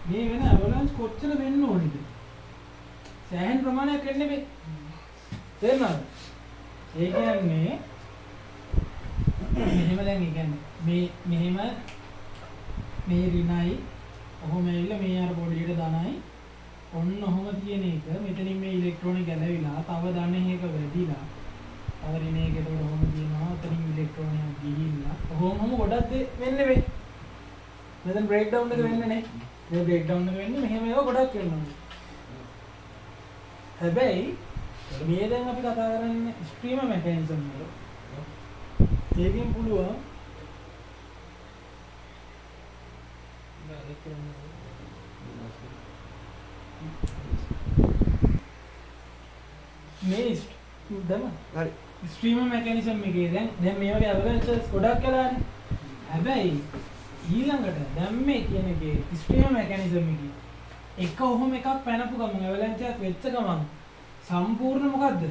මේ වෙන අවලන්ස් කොච්චර වෙන්න ඕනේද? සෑහෙන ප්‍රමාණයක් වෙන්න බෑ. තේරුණාද? ඒ කියන්නේ මෙහෙම දැන් ඒ කියන්නේ මෙහෙම මේ ඍණයි ඔහොම ඇවිල්ලා මේ අර පොඩියට ධනයි ඔන්න ඔහොම තියෙන එක මෙතනින් මේ ඉලෙක්ට්‍රෝන ගැලවිලා තව ධන එකක වැඩිලා තව ඍණ එකකට ඔහොම තියෙනවා උතනින් ඉලෙක්ට්‍රෝනයක් ගිහිල්ලා ඔහොම ගොඩක් වෙන්න බෑ. මෙතන බ්‍රේක් ඩවුන් එක වෙන්නේ නැහැ. මේ බ්‍රේක් ඩවුන් එක වෙන්නේ මෙහෙම ඒවා ගොඩක් වෙනවා. හැබැයි මේ දැන් අපි කතා කරන්නේ ස්ට්‍රීමර් මෙකැනිසම් වල. ඒකෙන් පුළුවන් මේ දම හරි ස්ට්‍රීමර් මෙකැනිසම් එකේ දැන් මේ වගේ අවලන්සස් ගොඩක් කළානේ. හැබැයි ඊළඟට දැන් මේ කියන එකේ ස්ට්‍රීමර් මෙකැනිසම් එකේ එක ඔහොම එකක් පැනපු ගමන් අවලන්ස් එකක් වෙච්ච ගමන් සම්පූර්ණ මොකද්ද?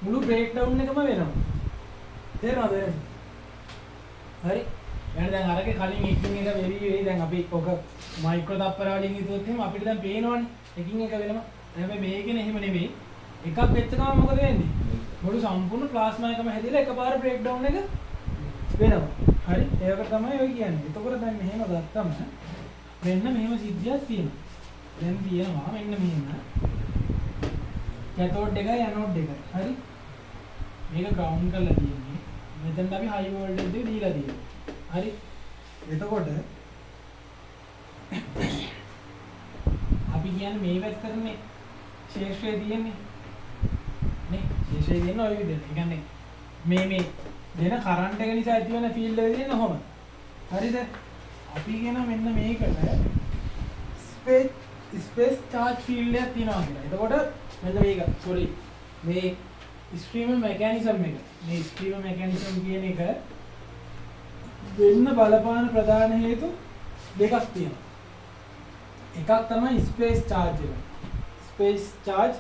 මුළු බ්‍රේක් ඩවුන් එකම වෙනවා. තේරෙනවද? හරි. එහෙනම් දැන් අරගේ කලින් එකින් එක වෙයි දැන් අපි ඔක මයික්‍රෝ තප්පර වලින් හිතුවොත් එහෙනම් අපිට දැන් පේනවනේ. එකින් එක වෙනම. හැබැයි මේකනේ එහෙම නෙමෙයි. එකක් වෙච්ච ගමන් මොකද වෙන්නේ? මුළු සම්පූර්ණ ප්ලාස්මා එකම හැදිලා එකපාර බ්‍රේක් ඩවුන් එක වෙනවා. හරි. ඒක තමයි ඔය කියන්නේ. එතකොට දැන් මෙහෙම ගත්තම මෙන්න මෙහෙම සිද්ධියක් තියෙනවා. දැන් තියෙනවා මෙන්න මෙහෙම කැතෝඩ් එකයි ඇනෝඩ් එකයි. හරි. මේක ග්‍රවුන්ඩ් කරලා තියෙන්නේ. මෙතෙන් අපි හයි වෝල්ටේජ් එක දීලා තියෙනවා. හරි. එතකොට අපි කියන්නේ මේ පැත්තටනේ ශේෂ්ත්‍රය තියෙන්නේ. නේ? ශේෂ්ත්‍රය තියෙන ඔය විදිහට. ඒ කියන්නේ මේ දෙන කරන්ට් එක නිසා ඇති වෙන ෆීල්ඩ් එක තියෙන ඔහොම. හරිද? අපි කියන මෙන්න මේකට ස්පේස් charge field එකක් තියෙනවා කියලා. එතකොට මෙන්න මේක sorry මේ ස්ට්‍රීමර් මෙකැනිසම් එක මේ ස්ට්‍රීමර් මෙකැනිසම් කියන එක වෙන්න බලපාන ප්‍රධාන හේතු දෙකක් තියෙනවා. එකක් තමයි ස්පේස් charge එක. ස්පේස් charge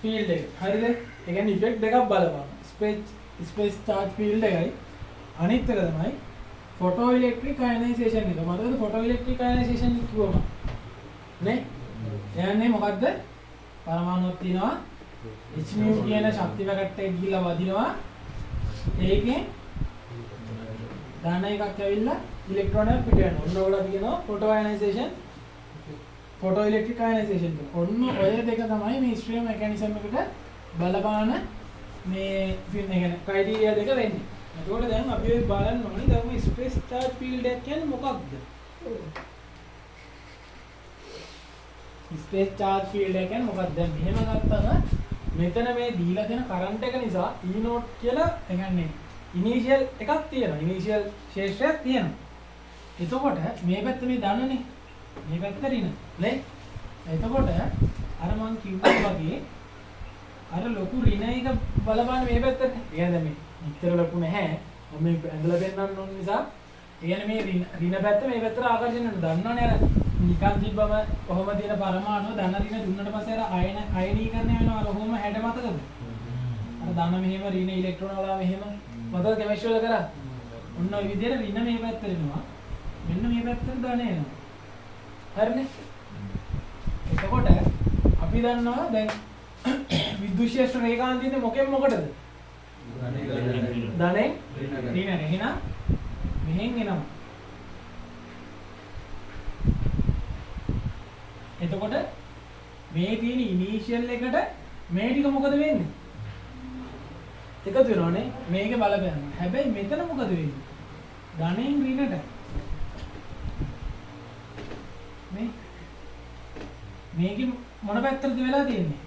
field එක. හරිද? ඒ කියන්නේ ඉෆෙක්ට් දෙකක් බලපාන. ස්පේස් charge field එකයි අනිත් එක තමයි ෆොටෝ ඉලෙක්ට්‍රික් අයනයිසේෂන් එක. මොකද ෆොටෝ ඉලෙක්ට්‍රික් අයනයිසේෂන් කිව්වම නේ? එන්නේ මොකද්ද? පරමාණුවක් තියෙනවා. Hν කියන ශක්ති පැකට් එක ගිහිල්ලා වදිනවා. ඒකෙන් ධන එකක් ඇවිල්ලා ඉලෙක්ට්‍රෝනයක් පිට වෙනවා. ඔන්න ඔයගොල්ලෝ කියනවා photo ionisation photo electric ionisation එක. ඔන්න ඔය දෙක තමයි මේ ස්ට්‍රීම් මෙකැනිසම් එකට බලපාන මේ ක්‍රයිටීරියා දෙක වෙන්නේ. එතකොට දැන් අපි ඔය බලන්න ඕනේ දැන් මේ ස්පේස් charge field එක කියන්නේ මොකක්ද? ස්පේස් charge field එක කියන්නේ මොකක්ද? දැන් මෙහෙම ගත්තම මෙතන මේ දීලා දෙන කරන්ට් එක නිසා E naught කියලා ඒ කියන්නේ ඉනිෂියල් එකක් තියෙනවා. ඉනිෂියල් ශේෂ්ත්‍රයක් තියෙනවා. එතකොට මේ පැත්ත මේ ධනනේ. මේ පැත්ත ඍණ. නේ? එතකොට අර මං කිව්වා වගේ අර ලොකු ඍණ එක බලපාන මේ පැත්තට. ඒ කියන්නේ මේ ඉතර ලොකු නැහැ. මම මේ ඇඳලා පෙන්නන්න ඕන නිසා ඒ කියන්නේ මේ ඍණ පැත්ත මේ පැත්තට ආකර්ෂණය වෙනවා. දන්නවනේ අර නිකන් තිබ්බම කොහොම තියෙන පරමාණු ධන ඍණ දුන්නට පස්සේ අර අයනීකරණය වෙනවා. අර කොහොම හැඩ මතකද? අර ධන මෙහෙම ඍණ ඉලෙක්ට්‍රෝන වල මෙහෙම මතක කෙමිස්ට්‍රි වල කරා. ඔන්න ඔය විදිහට ඍණ මේ පැත්තට එනවා. මෙන්න මේ පැත්තට ධන එනවා. හරිනේ? එතකොට අපි දන්නවා දැන් විද්‍යුත් ක්ෂේත්‍ර රේඛාන් තියෙන්නේ මොකෙන් මොකටද? ධනෙන් ඍණ. එහෙනම් මෙහෙන් එනවා. එතකොට මේ තියෙන ඉනිෂියල් එකට මේ ටික මොකද වෙන්නේ? එකතු වෙනවනේ. මේකේ බලපෑම. හැබැයි මෙතන මොකද වෙන්නේ? ධනෙන් ඍණට. මේකේ මොන පැත්තටද වෙලා තියෙන්නේ?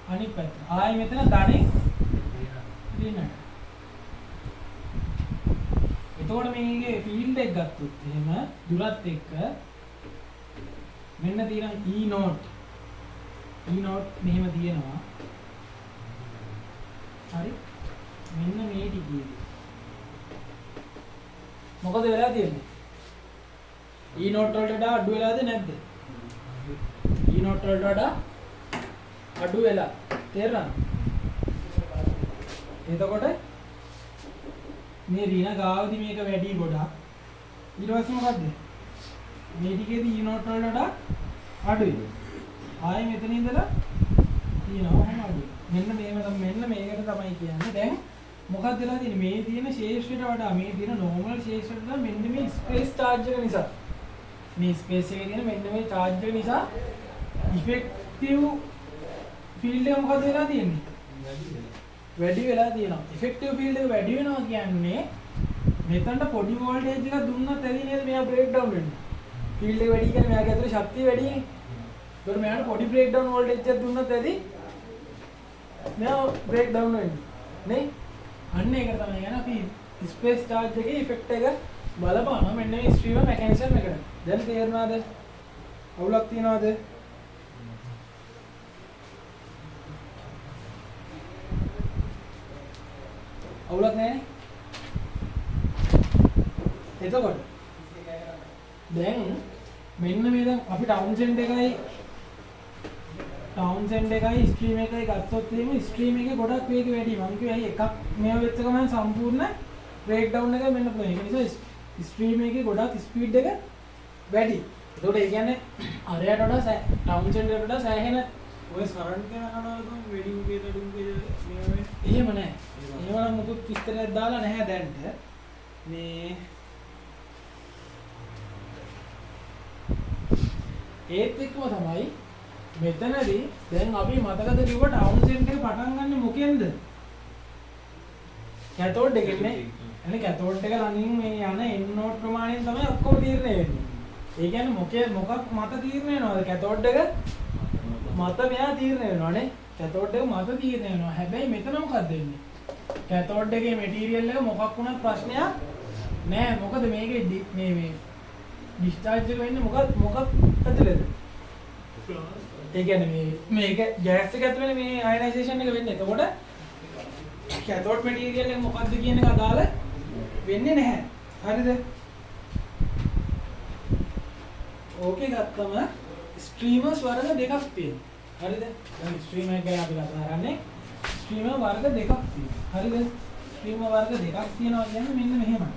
අනිත් පැත්ත. ආයේ මෙතන ධනෙන් ඍණට. එතකොට මේකේ ෆීල්ඩ් එක ගත්තොත් එහෙම දුරත් එක්ක මෙන්න තියෙන E naught මෙහෙම තියෙනවා. හරි. මෙන්න මේ ටිකේ මොකද වෙලා තියෙන්නේ? E naught වලට වඩා අඩු වෙලාද නැද්ද? E naught වලට වඩා අඩු වෙලා. තේරෙනවද? එතකොට මේ ඍණ ගාවදී මේක වැඩි ගොඩක්. ඊට පස්සේ මොකද්ද? මේ ටිකේදී E නෝට් වලට වඩා අඩුයි. ආයෙ මෙතන ඉඳලා තියෙනවා කොහොම අඩුයි. මෙන්න මේකට තමයි කියන්නේ. දැන් මොකක්ද වෙලා තියෙන්නේ? මේ තියෙන ශේෂ්ත්‍රයට වඩා මේ තියෙන normal ශේෂ්ත්‍රයට වඩා මෙන්න මේ ස්පේස් charge එක නිසා මේ ස්පේස් එකේ තියෙන මෙන්න මේ charge එක නිසා effective field එක මොකද වෙලා තියෙන්නේ? වැඩි වෙලා තියෙනවා. effective field එක වැඩි වෙනවා කියන්නේ මෙතනට පොඩි voltage එකක් දුන්නත් ඇති නේද මෙයා break down වෙන්නේ. field එක වැඩි කියන්නේ මෙයාගේ ඇතුලේ ශක්තිය වැඩිනේ. ඒකට මෙයාට පොඩි break down voltage එකක් දුන්නත් ඇති මෙයා break down වෙන්නේ. නේ? අන්න ඒක තමයි කියන්නේ අපි ස්පේස් charge එකේ effect එක බලපානවා මෙන්න මේ streamer mechanism එකට. දැන් තේරුණාද? අවුලක් තියනවද? අවුලක් නැහැ. එතකොට දැන් මෙන්න මේ දැන් අපි ටවුන්සෙන්ඩ් එකයි ස්ට්‍රීම් එකයි ගත්තොත් එහෙම ස්ට්‍රීම් එකේ ගොඩක් වේගය වැඩි. මම කිව්වා එකක් මේව වෙච්ච ගමන් සම්පූර්ණ බ්‍රේක් ඩවුන් එක වෙන්න පුළුවන්. ඒක නිසා ස්ට්‍රීම් එකේ ගොඩක් ස්පීඩ් එක වැඩි. ඒකට ඒ කියන්නේ අරයට වඩා ටවුන්සෙන්ඩ් එකට වඩා සෑහෙන ඔය සරන්ට් එක අහනවද වැඩි උකේද අඩු උකේද මේවා එහෙම නැහැ. එහෙම නම් මුකුත් විස්තරයක් දාලා නැහැ දැන්ට. මේ ඒත් එක්කම තමයි මෙතනදී දැන් අපි මතකද කිව්ව ටවුන්සෙන්ඩ් එක පටන් ගන්න මොකෙන්ද? කැතෝඩ් එකෙන්නේ. එනේ කැතෝඩ් එක ළඟින් මේ යන එන් නෝට් ප්‍රමාණයෙන් තමයි ඔක්කොම තීරණය වෙන්නේ. ඒ කියන්නේ මොකක් මත තීරණය වෙනවද? කැතෝඩ් එක මත මෙයා තීරණය වෙනවනේ. කැතෝඩ් එක මත තීරණය වෙනවා. හැබැයි මෙතන මොකක්ද වෙන්නේ? කැතෝඩ් එකේ මැටීරියල් එක මොකක් වුණත් ප්‍රශ්නයක් නෑ. මොකද මේකේ මේ ඩිස්චාර්ජ් එක වෙන්නේ මොකක් ඇතුළේද? ඒ කියන්නේ මේක ගෑස් එක ඇතුළේ මේ අයනයිසේෂන් එක වෙන්නේ. එතකොට කැතෝඩ් මැටීරියල් එක මොකක්ද කියන එක අදාළ වෙන්නේ නැහැ. හරිද? ඕකේ ගත්තම ස්ට්‍රීමර්ස් වර්ග දෙකක් තියෙනවා. හරිද? දැන් ස්ට්‍රීමර් ගැන අපි කතා කරන්නේ. ස්ට්‍රීමර් වර්ග දෙකක් තියෙනවා. හරිද? ස්ට්‍රීමර් වර්ග දෙකක් තියෙනවා කියන්නේ මෙන්න මෙහෙමයි.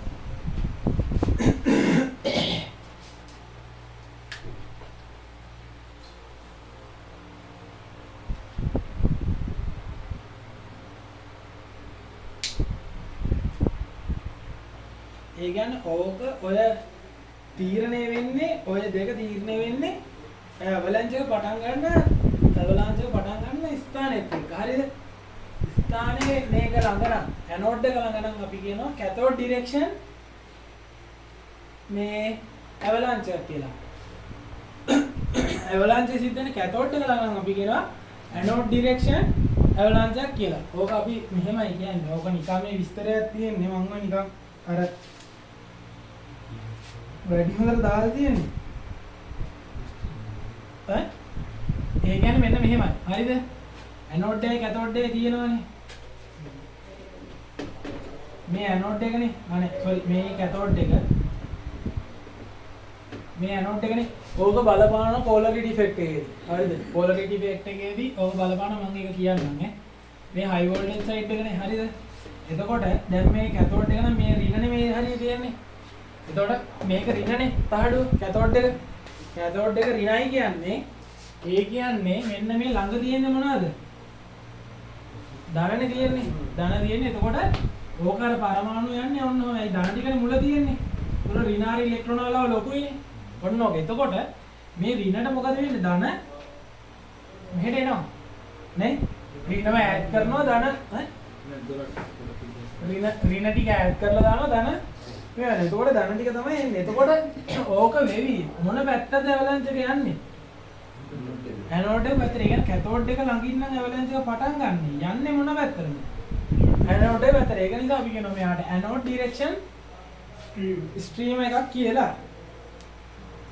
ඒ කියන්නේ ඕක ඔය තීරණය වෙන්නේ ඔය දෙක තීරණය වෙන්නේ අවලංච එක පටන් ගන්න ස්ථානෙත් එක්ක. හරිද? ස්ථානයේ මේක ළඟ නම් ඇනෝඩ් එක ළඟ නම් අපි කියනවා කැතෝඩ් ඩිරෙක්ෂන් මේ අවලංච එක කියලා. අවලංච සිද්ධ වෙන කැතෝඩ් එක ළඟ නම් අපි කියනවා ඇනෝඩ් ඩිරෙක්ෂන් අවලංච එක කියලා. ඕක අපි මෙහෙමයි කියන්නේ. ඕක නිකන් මේ විස්තරයක් තියෙන්නේ මම නිකන් අර වැඩි හොඳට දාලා තියෙන්නේ. ඈ? ඒ කියන්නේ මෙන්න මෙහෙමයි. හරිද? ඇනෝඩ් එකයි කැතෝඩ් එකයි තියෙනවනේ. මේ ඇනෝඩ් එකනේ. අනේ සෝරි මේ කැතෝඩ් එක. මේ ඇනෝඩ් එකනේ. ඕක බලපාන පොලරිටි ඉෆෙක්ට් එකේදී. හරිද? පොලරිටි ඉෆෙක්ට් එකේදී ඕක බලපාන මම ඒක කියන්නම් ඈ. මේ හයි වෝල්ටේජ් සයිඩ් එකනේ. හරිද? එතකොට දැන් මේ කැතෝඩ් එක නම් මේ රිනනේ මේ හරිය තියෙන්නේ. එතකොට මේක රිනනේ තහඩු කැතෝඩ් එක. කැතෝඩ් එක රිනයි කියන්නේ ඒ කියන්නේ මෙන්න මේ ළඟ තියෙන්නේ මොනවද? ධනනේ තියෙන්නේ. ධන තියෙන්නේ. එතකොට ඕක අර පරමාණු යන්නේ ඔන්න ඔය ධන ටිකනේ මුල තියෙන්නේ. උන ඍණාර ඉලෙක්ට්‍රෝන වල ලොකුයිනේ. ඔන්න ඔක. එතකොට මේ ඍණට මොකද වෙන්නේ? ධන මෙහෙට එනවා. නේ? ඍණම ඈඩ් කරනවා ධන ඈ ඍණ ටික ඈඩ් කරලා දානවා ධන මෙන්න. එතකොට ධන ටික තමයි එන්නේ. එතකොට ඕක වෙවි මොන පැත්තද අවලංච එක යන්නේ? ඇනෝඩ් එක පැත්තට. ඒ කියන්නේ කැතෝඩ් එක ළඟින් නම් අවලංච එක පටන් ගන්න. යන්නේ මොන පැත්තටද? ඇනෝඩ් එක පැත්තට. ඒක නිසා අපි කියනවා මෙයාට ඇනෝඩ් ඩිරෙක්ෂන් ස්ට්‍රීම් එකක් කියලා.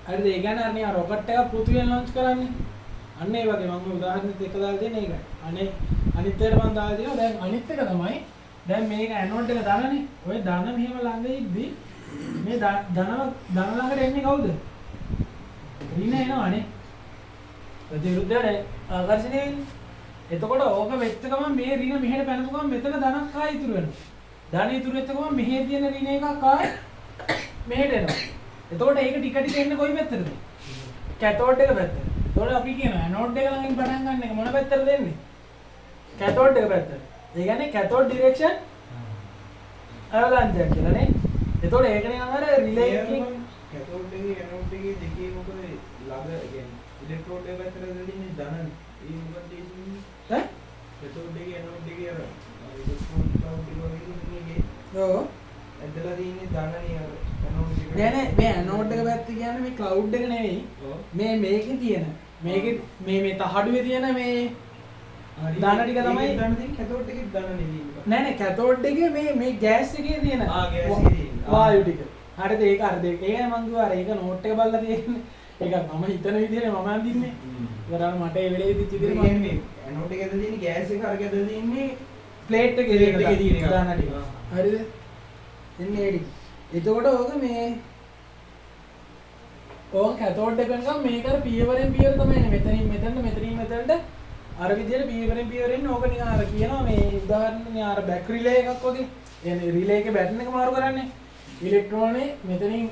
හරිද? ඒ කියන්නේ අර රොකට් එක පෘථිවියෙන් ලොන්ච් කරන්නේ. අන්න ඒ වගේ මම උදාහරණෙත් එක දාලා දෙන්නේ ඒක. අනේ අනිත් එකට මම දාලා දෙනවා. දැන් අනිත් එක තමයි දැන් මේක ඇනෝඩ් එක දානනේ. ඔය දාන මෙහෙම ළඟ ඉද්දි මේ ධන ළඟට එන්නේ කවුද? ඍණ එනවනේ. ප්‍රතිවිරුද්ධනේ ආකර්ෂණය වෙන්නේ. එතකොට ඕක වෙච්ච ගමන් මේ ඍණ මෙහෙට පැනපු ගමන් මෙතන ධනක් ආයෙ ඉතුරු වෙනවා. ධන ඉතුරු වෙච්ච ගමන් මෙහෙ තියෙන ඍණ එකක් ආයෙ මෙහෙට එනවා. එතකොට ඒක ටික ටික එන්නේ කොයි පැත්තටද? කැතෝඩ් එක පැත්තට. එතකොට අපි කියනවා ඇනෝඩ් එක ළඟින් පටන් ගන්න එක මොන පැත්තටද එන්නේ? කැතෝඩ් එක පැත්තට. ඒ කියන්නේ කැතෝඩ් ඩිරෙක්ෂන් අවලංජයක් කියලා නේ. එතකොට ඒක නිකන් අර රිලේ එකකින් කැතෝඩ් එකේ ඇනෝඩ් එකේ දෙකේ මොකද ළඟ කියන්නේ ඉලෙක්ට්‍රෝඩ් එක පැත්තට දෙන්නේ ධන ඒ මොකද දෙන්නේ ඈ කැතෝඩ් එකේ ඇනෝඩ් එකේ අර ඉලෙක්ට්‍රෝඩ් කවුන්ට් එක වගේ ඉන්නේ ඔව් ඇදලා තියෙන්නේ ධනනේ අර ඇනෝඩ් එක නෑ මේ ඇනෝඩ් එක පැත්ත කියන්නේ මේ ක්ලවුඩ් එක නෙවෙයි ඔව් මේ මේකේ තියෙන මේකේ මේ තහඩුවේ තියෙන මේ ධන ටික තමයි ධන තියෙන්නේ කැතෝඩ් එකේ ධන නෙවෙයි නෑ කැතෝඩ් එකේ මේ ගෑස් එකේ තියෙන ගෑස් එකේ තියෙන වායු ටික හරිද ඒක අර දෙක ඒකයි මං කිව්වා අර ඒක නෝට් එක බලලා තියෙන්නේ ඒක මම හිතන විදිහට මම අඳින්නේ ඒකට මට ඒ වෙලේ ඉතිච්ච විදිහට මම කියන්නේ ඇනෝඩ් එකේ තියෙන්නේ ගෑස් එක අරගෙන තියෙන්නේ ප්ලේට් එකේ තියෙන ප්ලේට් එකේ තියෙන එක. ධන ටික හරිද එන්නේ ඒඩි එතකොට ඕක මේ ඕක කැතෝඩ් එක නිකන් මේක අර පියවරෙන් පියවර තමයි එන්නේ මෙතනින් මෙතනට මෙතනින් මෙතනට අර විදිහට පියවරෙන් පියවරෙන් ඕක නිකන් අර කියනවා මේ උදාහරණයක් අර බැක් රිලේ එකක් වගේ يعني රිලේ එකේ බැටන් එක මාරු කරන්නේ ඉලෙක්ට්‍රෝනේ මෙතනින්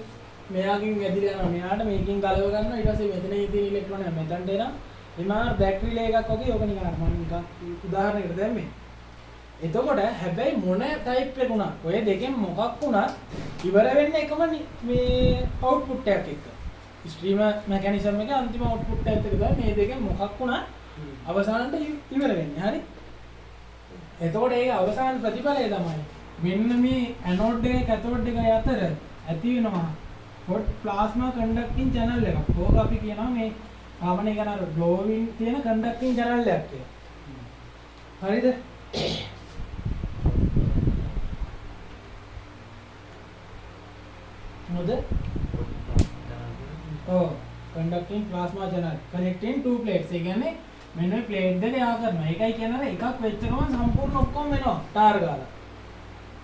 මෙයාකින් වැදිලා යනවා මෙයාට මේකින් ගලව ගන්නවා ඊට පස්සේ මෙතන තියෙන ඉලෙක්ට්‍රෝනේ මෙතනට එනවා එමා බැක් රිලේ එකක් වගේ ඕක නිකන් අර මම නිකන් උදාහරණයකට දැම්මේ එතකොට හැබැයි මොන ටයිප් එක උනා ඔය දෙකෙන් මොකක් වුණත් ඉවර වෙන්නේ එකම මේ අවුට්පුට් එකක් එක්ක ස්ට්‍රීම මෙකැනිසම් එක අන්තිම අවුට්පුට් එකත් එක්ක තමයි මේ දෙකෙන් මොකක් වුණත් අවසානට ඉවර වෙන්නේ හරි එතකොට ඒක අවසාන ප්‍රතිඵලය තමයි මෙන්න මේ ඇනෝඩ් එකයි කැතෝඩ් එකයි අතර ඇති වෙනවා හොට් ප්ලාස්මා කන්ඩක්ටිං channel එකක්. ඕක අපි කියනවා මේ කාබන් එක නර ග්ලෝවින් තියෙන කන්ඩක්ටිං channel එකක් කියලා. හරිද? මොකද? ඔව් conducting plasma channel connecting two plates. ඒ කියන්නේ මෙන්න මේ ප්ලේට් දෙක යා කරනවා. ඒකයි කියන්නේ එකක් වෙච්ච ගමන් සම්පූර්ණ ඔක්කොම වෙනවා ටාර් ගාලා.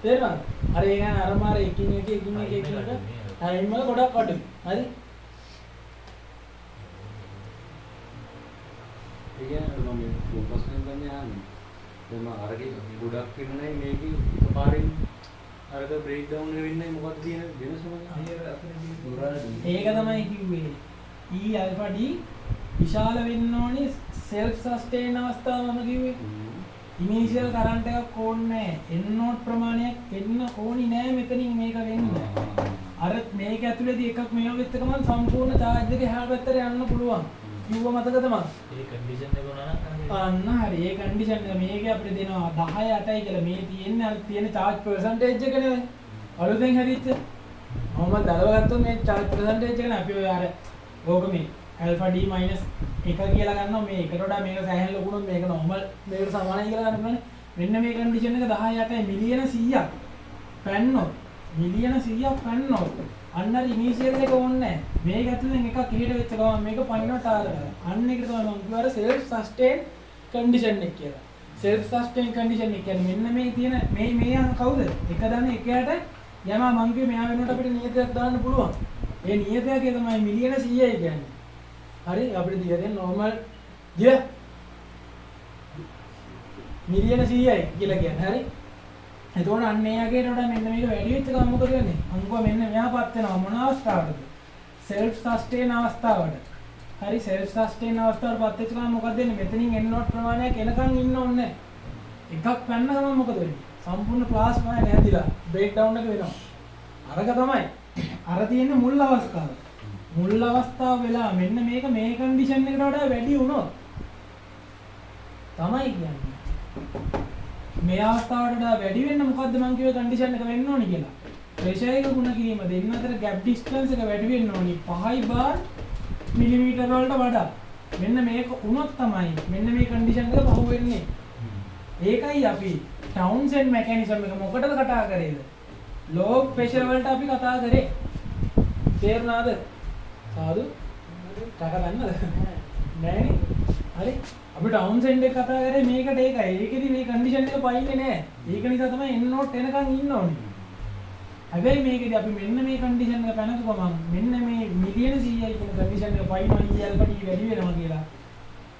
තේරුණාද? අර ඒ කියන්නේ අර මාර එකින් එක ටයිම් වල ගොඩක් අඩුයි. හරි? ඒ කියන්නේ මම ප්‍රශ්න ගන්නේ ආන්නේ. මම අරගේ ගොඩක් වෙනනේ මේක එකපාරින් අරක බ්‍රේක් ඩවුන් වෙන්නේ මොකක්ද තියෙන වෙනස මොකක්ද? ඒක තමයි කිව්වේ. E alpha D විශාල වෙන්න ඕනේ self sustain අවස්ථාව මම කිව්වේ. ඉනිෂියල් කරන්ට් එකක් ඕනේ නැහැ. n නෝට් ප්‍රමාණයක් එන්න ඕනි නැහැ මෙතනින් මේක වෙන්න. අර මේක ඇතුලේදී එකක් මේව වෙච්ච ගමන් සම්පූර්ණ charge එක එහා පැත්තට යන්න පුළුවන්. කිව්ව මතකද මම? ඒ කන්ඩිෂන් එක උනා නම් අන්න හරි. ඒ කන්ඩිෂන් එක මේක අපිට දෙනවා 10 8යි කියලා. මේ තියෙන්නේ අර තියෙන charge percentage එක නේ. අලුතෙන් හදිච්ච. මම දලව ගත්තොත් මේ charge percentage එක නේ අපි ඔය අර ඕක මේ alpha d minus 1 කියලා ගන්නවා. මේ එකට වඩා මේක සෑහෙන ලොකු වුණොත් මේක normal මේකට සමානයි කියලා ගන්න පුළුවන්. මෙන්න මේ කන්ඩිෂන් එක 10 8යි මිලියන 100ක් පැන්නොත් මිලියන 100ක් පැන්නොත් අන්න අර ඉනිෂියල් එක ඕනේ නැහැ. මේක ඇතුලෙන් එකක් එහෙට වෙච්ච ගමන් මේක පයින්නවා ටාර කරලා. අන්න ඒකට තමයි මම කිව්වා අර self sustain condition එක කියලා. self sustain condition එක කියන්නේ මෙන්න මේ තියෙන මේ කවුද? එක දණේ එකයට යනවා මම කිව්වේ මෙයා වෙනකොට අපිට නියතයක් දාන්න පුළුවන්. ඒ නියතයක තමයි මිලියන 100යි කියන්නේ. හරි අපිට දිය normal දිය මිලියන 100යි කියලා කියන්නේ. හරි එතකොට අන්න එයාගේ වඩා මෙන්න මේක වැඩි වෙච්ච ගමන් මොකද වෙන්නේ? අංගුව මෙන්න මෙහාපත් වෙනවා මොන අවස්ථාවකද? self sustain අවස්ථාවට. හරි self sustain අවස්ථාවටපත් වෙච්ච ගමන් මොකද වෙන්නේ? මෙතනින් n නෝට් ප්‍රමාණයක් එනකන් ඉන්න ඕනේ නැහැ. එකක් පැන්න ගමන් මොකද වෙන්නේ? සම්පූර්ණ ප්ලාස්මා එක නැතිලා බ්‍රේක් ඩවුන් එක වෙනවා. අරක තමයි. අර තියෙන මුල් අවස්ථාව. මුල් අවස්ථාව වෙලා මෙන්න මේක මේ කන්ඩිෂන් එකට වඩා වැඩි වුණොත් තමයි කියන්නේ. මේ අවස්ථාවට වඩා වැඩි වෙන්න මොකද්ද මං කිව්වේ කන්ඩිෂන් එක වෙන්න ඕනි කියලා. ප්‍රෙෂර් එක ගුණ කිරීම දෙන්න අතර ගැප් ඩිස්ටන්ස් එක වැඩි වෙන්න ඕනි 5 බාර් මිලිමීටර් වලට වඩා. මෙන්න මේක වුණොත් තමයි මෙන්න මේ කන්ඩිෂන් එක පහු වෙන්නේ. ඒකයි අපි ටවුන්සෙන්ඩ් මෙකැනිසම් එක මොකටද කතා කරේද? ලෝ ප්‍රෙෂර් වලට අපි කතා කරේ. තේරුණාද? සාදු? ටක ගන්නද? නෑනේ. හරි. අපි ටවුන්සෙන්ඩ් එක කතා කරේ මේකට ඒකයි. ඒකෙදි මේ කන්ඩිෂන් එක පයින්නේ නෑ. ඒක නිසා තමයි n නෝට් එනකන් ඉන්න ඕනේ. හැබැයි මේකෙදි අපි මෙන්න මේ කන්ඩිෂන් එක පැනපු ගමන් මෙන්න මේ මිලියන 100යි කියන කන්ඩිෂන් එක පයින්නවා E alpha d වැඩි වෙනවා කියලා.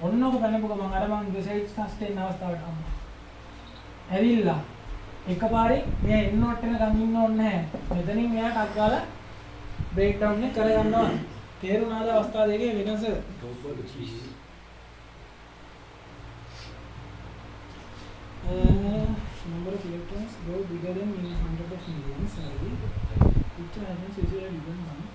ඔන්නෝක පැනපු ගමන් අර මං self sustain අවස්ථාවට ආවා. ඇවිල්ලා එකපාරේ මෙයා n නෝට් එනකන් ඉන්න ඕනේ නැහැ. මෙතනින් මෙයා ටක් ගාලා breakdown එක කරගන්නවා. තේරුණාද අවස්ථා දෙකේ වෙනස? Number of electrons go bigger than in hundred of millions. Sorry, which happens is a given one.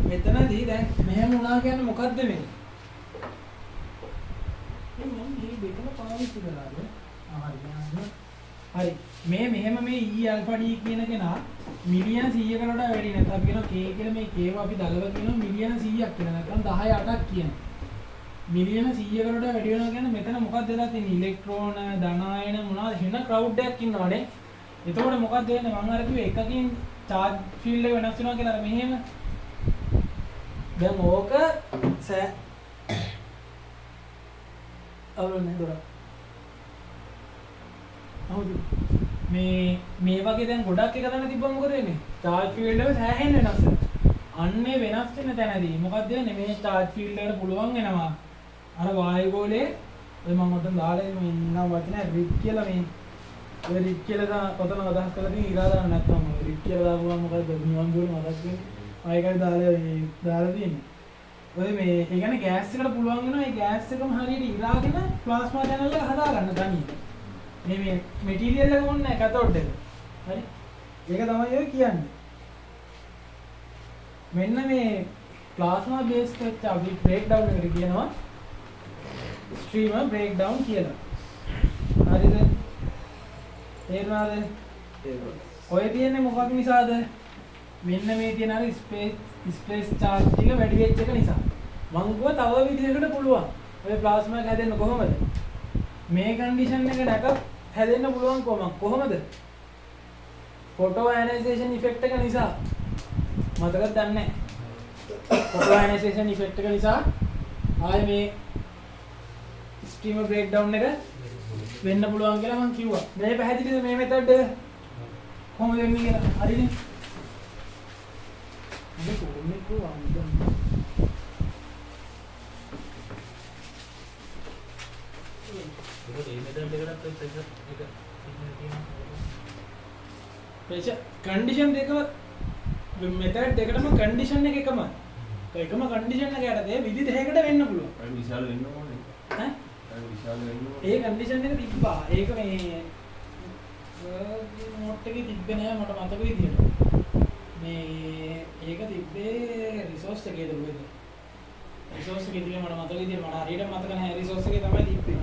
මෙතනදී දැන් මෙහෙම වුණා කියන්නේ මොකද්ද වෙන්නේ? මම මේ දෙකම පාවිච්චි කරාද? හරි. මේ මෙහෙම මේ E alpha d කියන කෙනා මිලියන 100කට වඩා වැඩි නැත්නම් අපි කියනවා K කියලා මේ K අපි දලව කියනවා මිලියන 100ක් කියලා නැත්නම් 10 8ක් කියනවා. මිලියන 100කට වඩා වැඩි වෙනවා කියන්නේ මෙතන මොකක්ද වෙලා තියෙන්නේ? ඉලෙක්ට්‍රෝන, ධන ආයන මොනවද වෙන ක්‍රවුඩ් එකක් ඉන්නවනේ. එතකොට මොකක්ද වෙන්නේ? මම අර කිව්වේ එකකින් charge field එක වෙනස් වෙනවා කියලා අර මෙහෙම දැන් ඕක අවුරුනේ දොර. හවුද? මේ වගේ දැන් ගොඩක් එක තැන තිබ්බම මොකද වෙන්නේ? charge field එක සෑහෙන්න වෙනස් වෙනවා. අන්නේ වෙනස් වෙන තැනදී මොකක්ද වෙන්නේ? මේ charge field එකට පුළුවන් වෙනවා අර වායුගෝලයේ ඔය මම මතන් දාලා මේ නම් වචනේ රික් කියලා මේ ඔය රික් කියලා පොතන අදහස් කරලා තියෙන ඉරා දාන්න නැත්නම් රික් කියලා දාපුවම මොකද නිවන් දුර මතක් වෙන්නේ. ආයෙකයි දාලා තියෙන්නේ. ඔය මේ ඒ කියන්නේ ගෑස් එකට පුළුවන් වෙනවා ඒ ගෑස් එකම හරියට ඉරාගෙන ප්ලාස්මා චැනල් එක හදාගන්න තනියම. මේ මෙටීරියල් එක ඕනේ නැහැ කැතෝඩ් එක. හරි? ඒක තමයි ඔය කියන්නේ. මෙන්න මේ ප්ලාස්මා බේස් වෙච්ච අපි බ්‍රේක්ඩවුන් එකට කියනවා ස්ට්‍රීමර් බ්‍රේක්ඩවුන් කියලා. හරිද? තේරුණාද? ඔය තියෙන්නේ මොකක් නිසාද? මෙන්න මේ තියෙන අර ස්පේස් charge ටික වැඩි වෙච්ච එක නිසා. මං ගුවා තව විදිහකට පුළුවන්. ඔය ප්ලාස්මා එක හැදෙන්න කොහොමද? මේ කන්ඩිෂන් එක නැකත් හැදෙන්න පුළුවන් කොහොමද? ෆොටෝ අයනයිසේෂන් ඉෆෙක්ට් එක නිසා. මතකද දන්නේ නැහැ. ෆොටෝ අයනයිසේෂන් ඉෆෙක්ට් එක නිසා ආයේ මේ ස්ට්‍රීමර් බ්‍රේක්ඩවුන් එක වෙන්න පුළුවන් කියලා මං කිව්වා. මේ පැහැදිලිද මේ මෙතඩ් එක? කොහොමද වෙන්නේ කියලා? හරිනේ. මේක කොහොමද කරන්නේ? ඒක මේ මෙතන දෙකකට ප්‍රෙෂර් එක සිග්නල් තියෙනවා. ප්‍රෙෂර් කන්ඩිෂන් දෙකම මෙතඩ් දෙකටම කන්ඩිෂන් එක එකම. එකම කන්ඩිෂන් එක යටතේ විදි දෙකකට වෙන්න පුළුවන්. අය විශාල වෙන්න ඕනේ. ඈ? අය විශාල වෙන්න ඕනේ. ඒ කන්ඩිෂන් එක තිබ්බා. ඒක මේ නෝට් එකේ තිබ්බේ නෑ මට මතක විදියට. මේ ඒක තිබ්බේ රිසෝස් එකේද මොකද? රිසෝස් එකේ තිබ්බේ මට මතක විදියට මට හරියට මතක නැහැ රිසෝස් එකේ තමයි තිබ්බේ.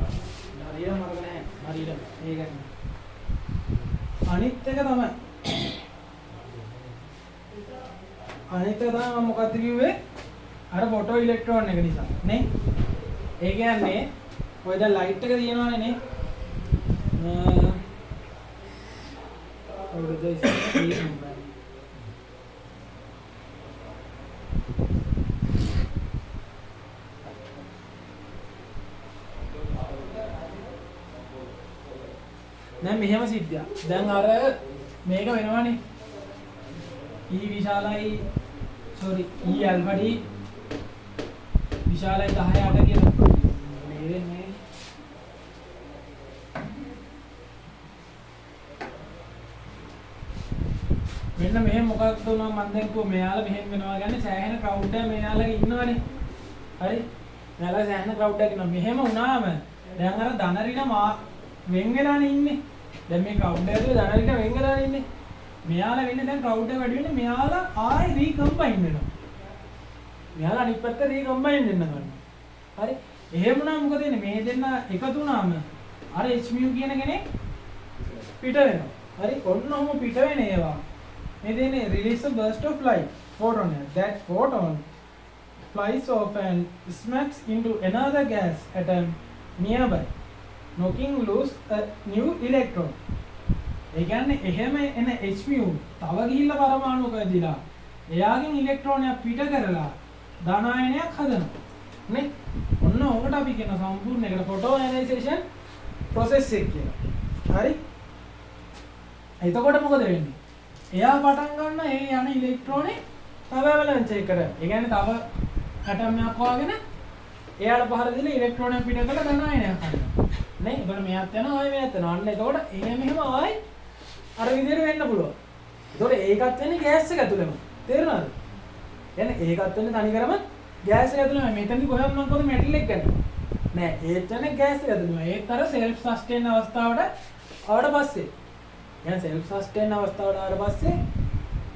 හරියට මතක නැහැ. හරියට ඒක. අනිත් එක තමයි අනිත් එක තමයි මම මොකක්ද කිව්වේ? අර ෆොටෝ ඉලෙක්ට්‍රෝන එක නිසා නේ? ඒ කියන්නේ ඔය දැන් ලයිට් එක තියෙනවනේ නේ? ඔව් දෙයිස් දැන් මෙහෙම සිද්ධියක්. දැන් අර මේක වෙනවනේ. E විශාලයි E alpha d විශාලයි 10 8 කියලා. මේ වෙන්නේ මෙන්න මෙහෙම මොකක්ද උනා මම දැන් කිව්ව මෙයාලා මෙහෙම වෙනවා කියන්නේ සෑහෙන ක්‍රවුඩ් එක මෙයාලගේ ඉන්නවනේ. හරි? මෙයාලා සෑහෙන ක්‍රවුඩ් එකක් ඉන්නවා. මෙහෙම වුණාම දැන් අර ධනරින වෙන් වෙලානේ ඉන්නේ. දැන් මේ ක්‍රවුඩ් එකේ ධනරින වෙන් වෙලානේ ඉන්නේ. මෙයාලා වෙන්නේ දැන් ක්‍රවුඩ් එක වැඩි වෙන්නේ මෙයාලා ආයෙ රීකම්බයින් වෙනවා. මෙයාලා අනිත් පැත්ත රීකම්බයින් වෙන්න ගන්නවා. හරි? එහෙම වුණාම මොකද වෙන්නේ? මේ දෙන්න එකතු වුණාම අර h mu කියන කෙනෙක් පිට වෙනවා. හරි? ඔන්න ඔහොම පිට වෙන ඒවා. මේ දෙන්නේ release a burst of light photon. That photon flies off and smacks into another gas atom nearby, knocking loose a new electron. ඒ කියන්නේ එහෙම එන Hmu තව ගිහිල්ලා පරමාණුක ඇදිලා එයාගෙන් ඉලෙක්ට්‍රෝනයක් පිට කරලා ධන ආයනයක් හදනවා. නේ? ඔන්න ඔකට අපි කියන සම්පූර්ණ එකට ෆොටෝ අයනයිසේෂන් process එක කියලා. හරි? එතකොට මොකද වෙන්නේ? එයා පටන් ගන්න ඒ යන ඉලෙක්ට්‍රෝනේ තව අවලංච එකට. ඒ කියන්නේ තව ඇටම්යක් වගේ එයාට පහර දීලා ඉලෙක්ට්‍රෝනයක් පිට කරලා ධන ආයනයක් හදනවා. නේ? එතකොට මෙයාත් යනවා ආයෙ මෙයාත් යනවා. අන්න එතකොට මෙහෙම ආයෙ අර විදිහට වෙන්න පුළුවන්. එතකොට ඒකත් වෙන්නේ ගෑස් එක ඇතුළේම. තේරුණාද? يعني ඒකත් වෙන්නේ තනිකරම ගෑස් එක ඇතුළේම. මෙතනදි කොහෙන්ද මම කොහොමද මෙටල් එක ගන්නේ? නෑ ඒත් වෙන්නේ ගෑස් එක ඇතුළේම. ඒත් අර self sustain අවස්ථාවට ආවට පස්සේ. يعني self sustain අවස්ථාවට ආවට පස්සේ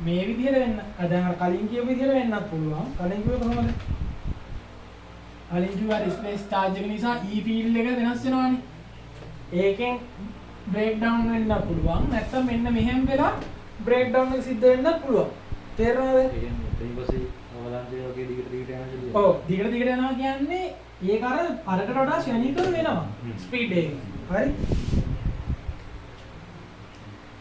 මේ විදිහට වෙන්න. දැන් අර කලින් කියපු විදිහට වෙන්නත් පුළුවන්. කලින් කිව්වේ කොහොමද? කලින් කිව්වා ස්පේස් charge එක නිසා E field එක වෙනස් වෙනවානේ. ඒකෙන් breakdown වෙන්න පුළුවන්. නැත්නම් මෙන්න මෙහෙම වෙලා breakdown එක සිද්ධ වෙන්නත් පුළුවන්. තේරෙනවද? ඒ කියන්නේ ඊට පස්සේ අවලංචය වගේ දිගට දිගට යනවා කියන්නේ. ඔව් දිගට දිගට යනවා කියන්නේ ඒක අරකට වඩා ශ්‍රේණීකර වෙනවා ස්පීඩ් එක. හරි?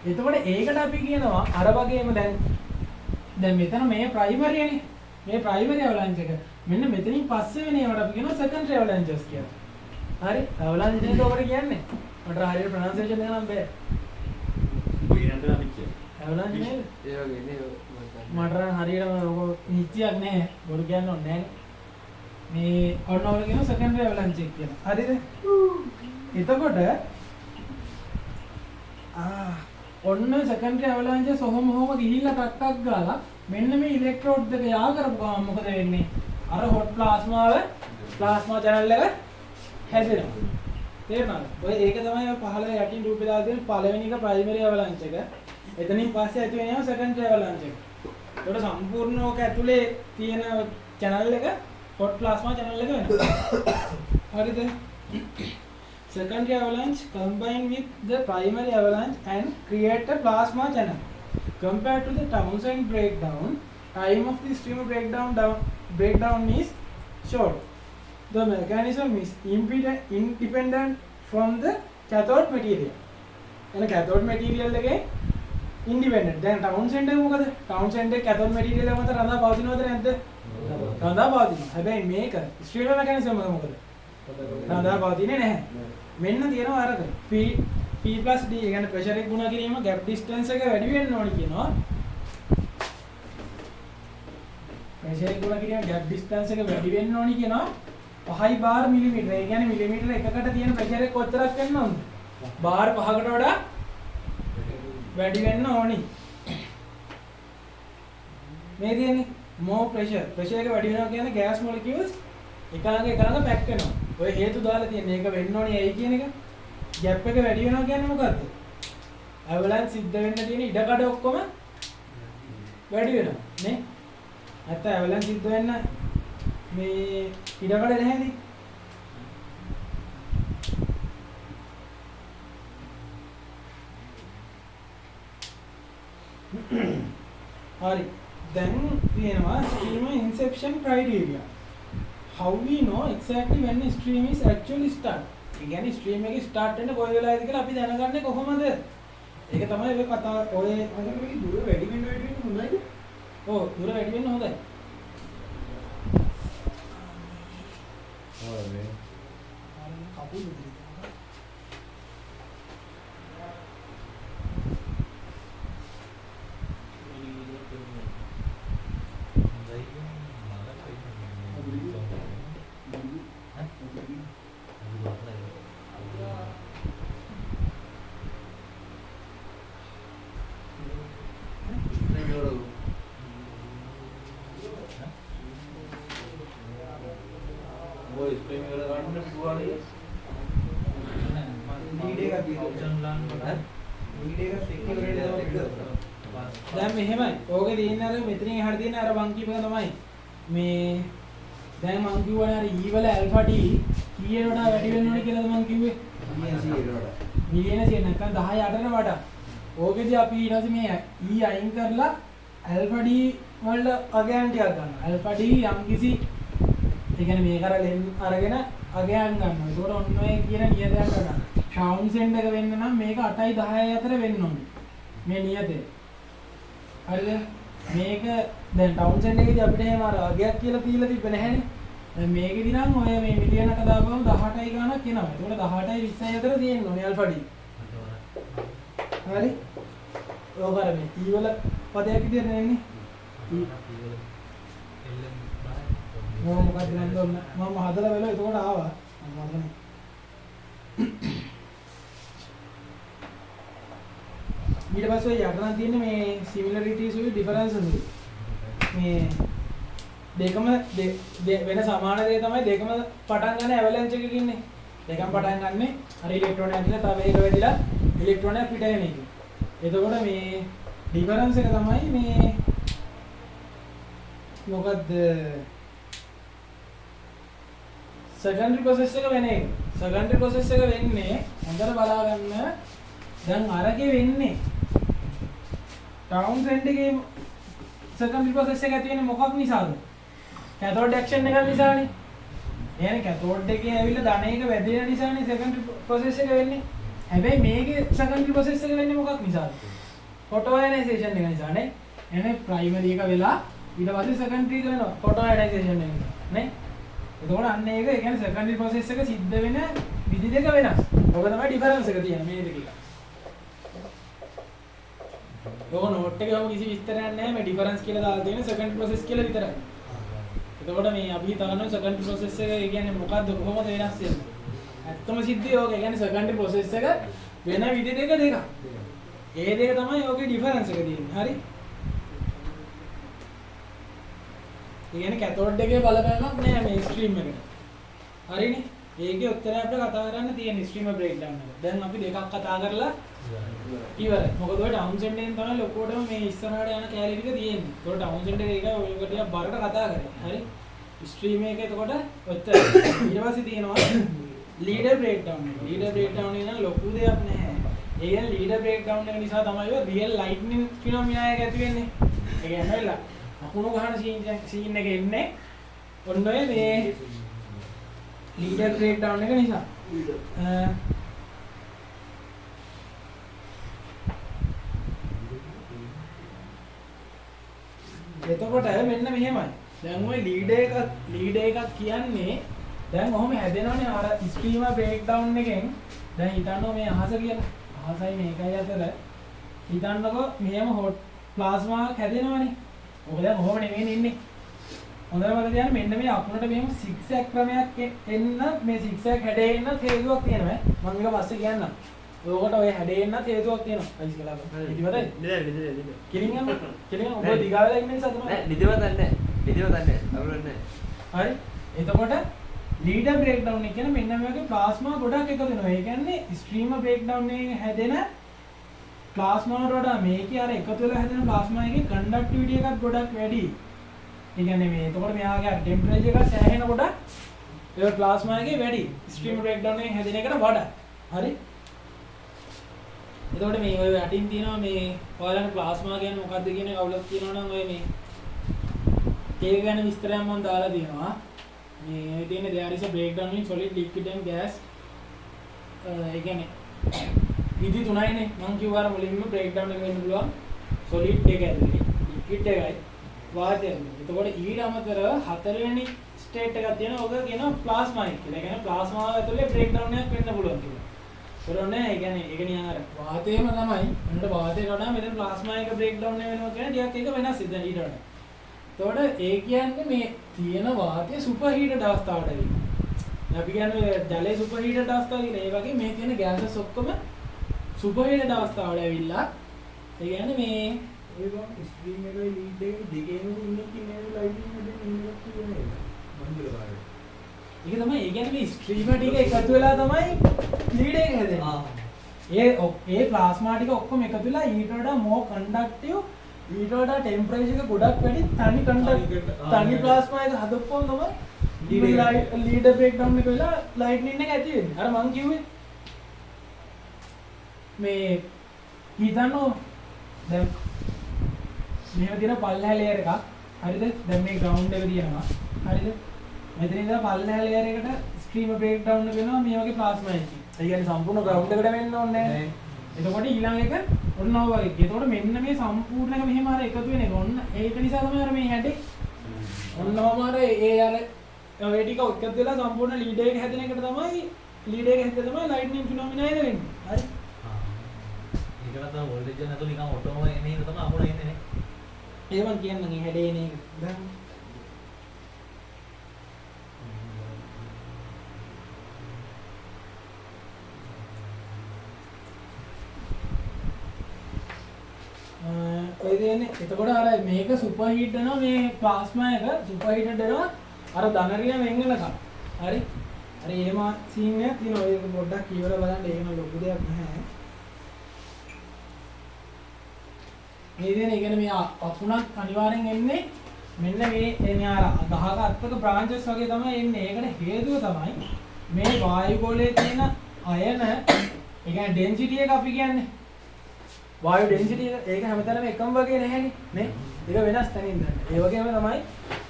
එතකොට ඒකට අපි කියනවා අර වගේම දැන් මෙතන මේ ප්‍රයිමරියනේ. මේ ප්‍රයිමරි අවලංච එක. මෙන්න මෙතනින් පස්සේ වෙන ඒවාට අපි කියනවා සෙකන්ඩරි අවලංචස් කියලා. හරි? අවලංච නේද ඔකට කියන්නේ? මට හරියට ප්‍රොනන්සියේෂන් එක නම් බෑ. බියන්ට නම් කියන්නේ. අවලංච නේද? ඒ වගේ නේ මට නම් හරියටම ඔක නිශ්චයක් නැහැ. බොරු කියන්න ඕනේ නැහැ. මේ ඔන්න ඔය කියන සෙකන්ඩරි අවලංච එක කියලා. හරිද? එතකොට ඔන්න සෙකන්ඩරි අවලංච සොහොම ගිහිල්ලා ටක් ගාලා මෙන්න මේ ඉලෙක්ට්‍රෝඩ් දෙක යා කරපු ගමන් මොකද වෙන්නේ? අර හොට් ප්ලාස්මාව ප්ලාස්මා channel එක හැදෙනවා. තේරුණාද? ඔය ඒක තමයි ඔය පහළ යටින් රූපේ දාලා තියෙන පළවෙනි එක ප්‍රයිමරි අවලංච එක. එතනින් පස්සේ ඇති වෙනවා සෙකන්ඩරි අවලංච එක. ඒකට සම්පූර්ණ ඕක ඇතුලේ තියෙන channel එක hot plasma channel එක වෙනවා. හරිද? Secondary avalanche combine with the primary avalanche and create a plasma channel. Compared to the Townsend breakdown, time of the stream breakdown is short. The mechanism is independent from the cathode material. And cathode material again independent. Then Townsend එක මොකද? Townsend එක cathode material එක මත රඳා පවතිනවද නැද්ද? රඳා පවතිනවා. හැබැයි මේක streamer mechanism එක මොකද? රඳා පවතින්නේ නැහැ. මෙන්න තියෙනවා අරක P D ඒ කියන්නේ ප්‍රෙෂර් එක ගුණ කිරීම gap distance එක වැඩි වෙන්න ඕනි කියනවා. ප්‍රෙෂර් එක ගුණ කිරීම gap distance එක වැඩි වෙන්න ඕනි කියනවා. 5 බාර් මිලිමීටර. ඒ කියන්නේ මිලිමීටර එකකට තියෙන ප්‍රෙෂර් එක කොච්චරක් වෙන්න ඕනද? බාර් 5කට වඩා වැඩි වෙන්න ඕනි. මේ තියෙන්නේ more pressure. ප්‍රෙෂර් එක වැඩි වෙනවා කියන්නේ gas molecules එකලඟ පැක් වෙනවා. ඔය හේතු දාලා තියෙන එක වෙන්න ඕනේ ඇයි කියන එක. ગેප් එක වැඩි වෙනවා කියන්නේ මොකද්ද? අවලංච් සිද්ධ වෙන්න තියෙන ඉඩකඩ ඔක්කොම වැඩි වෙනවා නේ? නැත්නම් අවලංච් සිද්ධ වෙන්න මේ ඉඩකඩ නැහැනේ. හරි. දැන් තියෙනවා streamer inception criteria. How we know exactly when a stream is actually start? ඒ කියන්නේ stream එක start වෙන්න කොයි වෙලාවේද කියලා අපි දැනගන්නේ කොහොමද? ඒක තමයි ඔය කතා ඔය මේ දුර වැඩි වෙන්න හොඳයිද? ඔව් දුර වැඩි වෙන්න හොඳයි. ඔව් මේ කපුල දැන් මෙහෙමයි. ඕකේ තියෙන අර මෙතනින් එහාට තියෙන අර මං කියපේක තමයි. මේ දැන් මං කියවනේ අර E වල ඇල්ෆා D කීයට වඩා වැඩි වෙන්න ඕනේ කියලාද මං කිව්වේ? මිලියන 100 නැත්නම් 10 යටට වඩා. ඕකේදී අපි ඊට පස්සේ මේ E අයින් කරලා ඇල්ෆා D වලට අගයන් ටිකක් ගන්නවා. ඇල්ෆා D යම්කිසි ඒ කියන්නේ මේක අර ලෙන් අරගෙන අගයන් ගන්නවා. ඒකට ඔන්න ඔය කියන නියතයන් ගන්නවා. ටවුන්සෙන්ඩ් එක වෙන්න නම් මේක 8යි 10යි අතර වෙන්න ඕනේ. මේ නියතේ. හරිද? මේක දැන් ටවුන්සෙන්ඩ් එකේදී අපිට එහෙම අර අගයක් කියලා තියලා තිබ්බ නැහැනේ. දැන් මේකෙදි නම් ඔය මේ මිලියන එක දාපුවම 18යි ගාණක් එනවා. ඒකට 18යි 20යි අතර තියෙන්න ඕනේ අල්ෆා ඩී. හරි? ඔය කර මේ ඊ වල පදයක් විදියට නෙන්නේ. මොකක්ද නේද මම හදලා වෙලා එතකොට ආවා. මම ඊට පස්සේ යටනම් තියෙන්නේ මේ සිමිලරිටිස් උයි ඩිෆරන්සස් උයි. මේ දෙකම වෙන සමාන දේ තමයි දෙකම පටන් ගන්න ඇවලන්ච් එකක ඉන්නේ. දෙකම පටන් ගන්නෙ අර ඉලෙක්ට්‍රෝනයක් කියලා තව එක වෙදිලා ඉලෙක්ට්‍රෝනයක් පිට වෙන එක. එතකොට මේ ඩිෆරන්ස් එක තමයි මේ මොකද්ද සෙකන්ඩරි ප්‍රොසෙස් එක වෙන එක. සෙකන්ඩරි ප්‍රොසෙස් එක වෙන්නේ හොඳට බලා ගන්න. දැන් අරගේ වෙන්නේ ටවුන්සෙන්ඩ් එකේ සෙකන්ඩරි ප්‍රොසෙස් එක ඇති වෙන්නේ මොකක් නිසාද? කැතෝඩ් ඇක්ෂන් එක නිසානේ. يعني කැතෝඩ් එකේ ඇවිල්ලා ධන එක වැදෙන නිසානේ සෙකන්ඩරි ප්‍රොසෙස් එක වෙන්නේ. හැබැයි මේකේ සෙකන්ඩරි ප්‍රොසෙස් එක වෙන්නේ මොකක් නිසාද? ෆොටෝ අයනයිසේෂන් එක නිසානේ. يعني ප්‍රයිමරි එක වෙලා ඊට පස්සේ සෙකන්ඩරි එක වෙනවා ෆොටෝ අයනයිසේෂන් එක නේ. එතකොට අන්න ඒක ඒ කියන්නේ සෙකන්ඩරි ප්‍රොසෙස් එක සිද්ධ වෙන විදි දෙක වෙනස්. ඔක තමයි ඩිෆරන්ස් එක තියෙන්නේ මේ දෙක. ඔක නෝට් එකේ කිසි විස්තරයක් නැහැ මේ ඩිෆරන්ස් කියලා දාලා තියෙන සෙකන්ඩරි ප්‍රොසෙස් කියලා විතරයි. එතකොට මේ අපි හිතනවා සෙකන්ඩරි ප්‍රොසෙස් එක ඒ කියන්නේ මොකද්ද කොහොමද වෙනස් වෙන්නේ? ඇත්තම සිද්ධිය ඕක. ඒ කියන්නේ සෙකන්ඩරි ප්‍රොසෙස් එක වෙන විදි දෙක දෙකක්. ඒ දෙක තමයි ඕකේ ඩිෆරන්ස් එක තියෙන්නේ. හරි? ඒ කියන්නේ කැතෝඩ් එකේ බලපෑමක් නෑ මේ ස්ට්‍රීම් එකට. හරිනේ? ඒකේ උත්තරය අපිට කතා කරන්න තියෙන ස්ට්‍රීම බ්‍රේක්ඩවුන් එක. දැන් අපි දෙකක් කතා කරලා ඉවරයි. මොකද ඔය ටවුන්සෙන්ඩ් එකෙන් තමයි ලොකෝටම මේ ඉස්සරහට යන කැලේ ටික තියෙන්නේ. ඒකට ටවුන්සෙන්ඩ් එක ඔයකට ටිකක් බරට කතා කරේ. හරි? ස්ට්‍රීම් එක එතකොට ඔච්චර. ඊට පස්සේ තියෙනවා ලීඩර් බ්‍රේක්ඩවුන් එක. ලීඩර් බ්‍රේක්ඩවුන් එක නම් ලොකු දෙයක් නෑ. ඒ කියන්නේ ලීඩර් බ්‍රේක්ඩවුන් එක නිසා තමයි ඔය රියල් ලයිට්නින් ෆිනොමිනා එක ඇති වෙන්නේ. ඒ කියන්නේ අකුණු ගහන සීන් එක එන්නේ ඔන්න ඔය මේ ලීඩර් බ්‍රේක්ඩවුන් එක නිසා. එතකොට මෙන්න මෙහෙමයි. දැන් ওই ලීඩ් එකක් කියන්නේ දැන් ඔහොම හැදෙනවනේ අර ස්ට්‍රීම බ්‍රේක්ඩවුන් එකෙන්. දැන් හිතන්නකො මේ අහස කියලා. අහසයි මේකයි අතර හිතන්නකො මෙහෙම හොට් ප්ලාස්මාවක් හැදෙනවනේ. ඔක දැන් ඔහොම නෙමෙයි ඉන්නේ. හොඳට මතක තියාගන්න මෙන්න මේ අකුණට මෙහෙම සිග්සැග් ක්‍රමයක් එන්න මේ සිග්සැග් හැඩේ එන්න හේතුවක් තියෙනවා. මම මේක පස්සේ කියන්නම්. ඔයකට ඔය හැඩේ එන්නත් හේතුවක් තියෙනවා. අයිස් කළා. ඉතිමතයි. නේද. කිලින් යන්න. කිලින් ඔබ දිගා වෙලා ඉන්න නිසා තමයි. නෑ නිදිමත නැහැ. නිදිමත නැහැ. අවුලක් නැහැ. හරි. එතකොට ලීඩර් බ්‍රේක්ඩවුන් එක කියන්නේ මෙන්න මේ වගේ ප්ලාස්මා ගොඩක් එකතු වෙනවා. ඒ කියන්නේ ස්ට්‍රීම බ්‍රේක්ඩවුන් එකෙන් හැදෙන ප්ලාස්මා වලට වඩා මේකේ අර එකතු වෙලා හැදෙන ප්ලාස්මා එකේ කන්ඩක්ටිවිටි එකක් ගොඩක් වැඩි. ඒ කියන්නේ මේ එතකොට මෙයාගේ ටෙම්පරේචර් එක සෑහෙනකොට ඒ ප්ලාස්මා එකේ වැඩි. ස්ට්‍රීම බ්‍රේක්ඩවුන් එකෙන් හැදෙන එකට වඩා. හරි. එතකොට මේ ඔය යටින් තියෙනවා මේ ඔයාලට ප්ලාස්මා කියන්නේ මොකක්ද කියන කවුලක් කියනවා නම් ඔය මේ ඒක ගැන විස්තරයක් මම දාලා තියෙනවා. මේ තියෙන්නේ there is a breakdown in solid liquid and gas. ඒ කියන්නේ විදි තුනයිනේ මම කිව්වා අර මුලින්ම breakdown එක වෙන්න පුළුවන් solid එක ඇතුලේ liquid එකයි වාතයයි. එතකොට ඊට අමතරව හතරවෙනි ස්ටේට් එකක් තියෙනවා. ඔක කියනවා ප්ලාස්මා එක කියලා. ඒ කියන්නේ ප්ලාස්මා ඇතුලේ breakdown එකක් වෙන්න පුළුවන් කියලා. කරන්නේ ඒ කියන්නේ ඒක නිකන් අර වාතයේම තමයි. මොනට වාතයට වඩා මෙතන ප්ලාස්මා එක breakdown වෙනවා කියන්නේ ටිකක් ඒක වෙනස් ඉතින් ඊට වඩා. එතකොට ඒ කියන්නේ මේ තියෙන වාතය සුපර් හීටඩ් අවස්ථාවට එනවා. අපි කියන්නේ ජලයේ සුපර් හීටඩ් අවස්ථාව කියලා. ඒ වගේ මේ තියෙන ගෑසස් ඔක්කොම සුපර් හීටඩ් අවස්ථාවට ඇවිල්ලා ඒ කියන්නේ මේ ඔය ගොන් ස්ට්‍රීම් එකයි ලීඩ් එකයි දෙකේම ඉන්නේ කියන්නේ ලයිටින් එකෙන් ඉන්නේ කියන්නේ මන්දිර බාරේ. ඒක තමයි ඒ කියන්නේ මේ ස්ට්‍රීම ටික එකතු වෙලා තමයි ලීඩ් එක හැදෙන්නේ. ඒ ප්ලාස්මා ටික ඔක්කොම එකතු වෙලා ඊට වඩා more conductive ඊට වඩා ටෙම්පරේචර් එක ගොඩක් වැඩි තනි ප්ලාස්මා එක හදපුවම තමයි ලීඩර් බ්‍රේක්ඩවුන් එක වෙලා ලයිට්නින් එක ඇති වෙන්නේ. අර මං කිව්වේ මේ හිතන්නෝ දැන් මෙහෙම තියෙන පල්ලෑ ලේයර් එකක්. හරිද? දැන් මේ ග්‍රවුන්ඩ් එක තියෙනවා. හරිද? මෙතන ඉඳලා පල්ලෙහා ලේයර් එකට ස්ට්‍රීම බ්‍රේක් ඩවුන් වෙනවා මේ වගේ ප්ලාස්මා එකකින්. ඒ කියන්නේ සම්පූර්ණ ග්‍රවුන්ඩ් එකට වෙන්න ඕනේ නැහැ. එතකොට ඊළඟ එක ඔන්න ඔය වගේ. එතකොට මෙන්න මේ සම්පූර්ණ එක මෙහෙම අර එකතු වෙන එක. ඔන්න ඒක නිසා තමයි අර මේ හැඩේ. ඔන්නම අර ඒ අර ඔය ටික එකතු වෙලා සම්පූර්ණ ලීඩ් එක හැදෙන එකට තමයි ලීඩ් එක හැදෙන තමයි ලයිට්නින් ෆිනොමිනා එක වෙන්නේ. හරි. ඒකල තමයි වෝල්ටේජ් එක නැතුව නිකන් ඔටෝම එන එක තමයි අකුණ එන්නේ නේ. ඒ මං කියන්නේ මේ හැඩේ එන එක. දැන් ඔය දෙන්නේ එතකොට අර මේක සුපර් හීට් වෙනවා මේ ප්ලාස්මා එක සුපර් හීටඩ් වෙනවා අර ධනරිය වෙන් වෙනකම්. හරි. අර එහෙම සීන් එකක් තියෙනවා. ඒක පොඩ්ඩක් කියවලා බලන්න. ඒක නම් ලොකු දෙයක් නැහැ. මේ දෙන ඒ කියන්නේ මේ අකුණක් අනිවාර්යෙන් එන්නේ මෙන්න මේ එන්නේ අර ගහක අත්තක බ්‍රාන්චස් වගේ තමයි එන්නේ. ඒකට හේතුව තමයි මේ වායු ගෝලයේ තියෙන අයන ඒ කියන්නේ ඩෙන්සිටි එක අපි කියන්නේ වායු ඩෙන්සිටි එක ඒක හැමතැනම එකම වගේ නැහැනේ නේ. ඒක වෙනස් තැනින් ගන්න. ඒ වගේම තමයි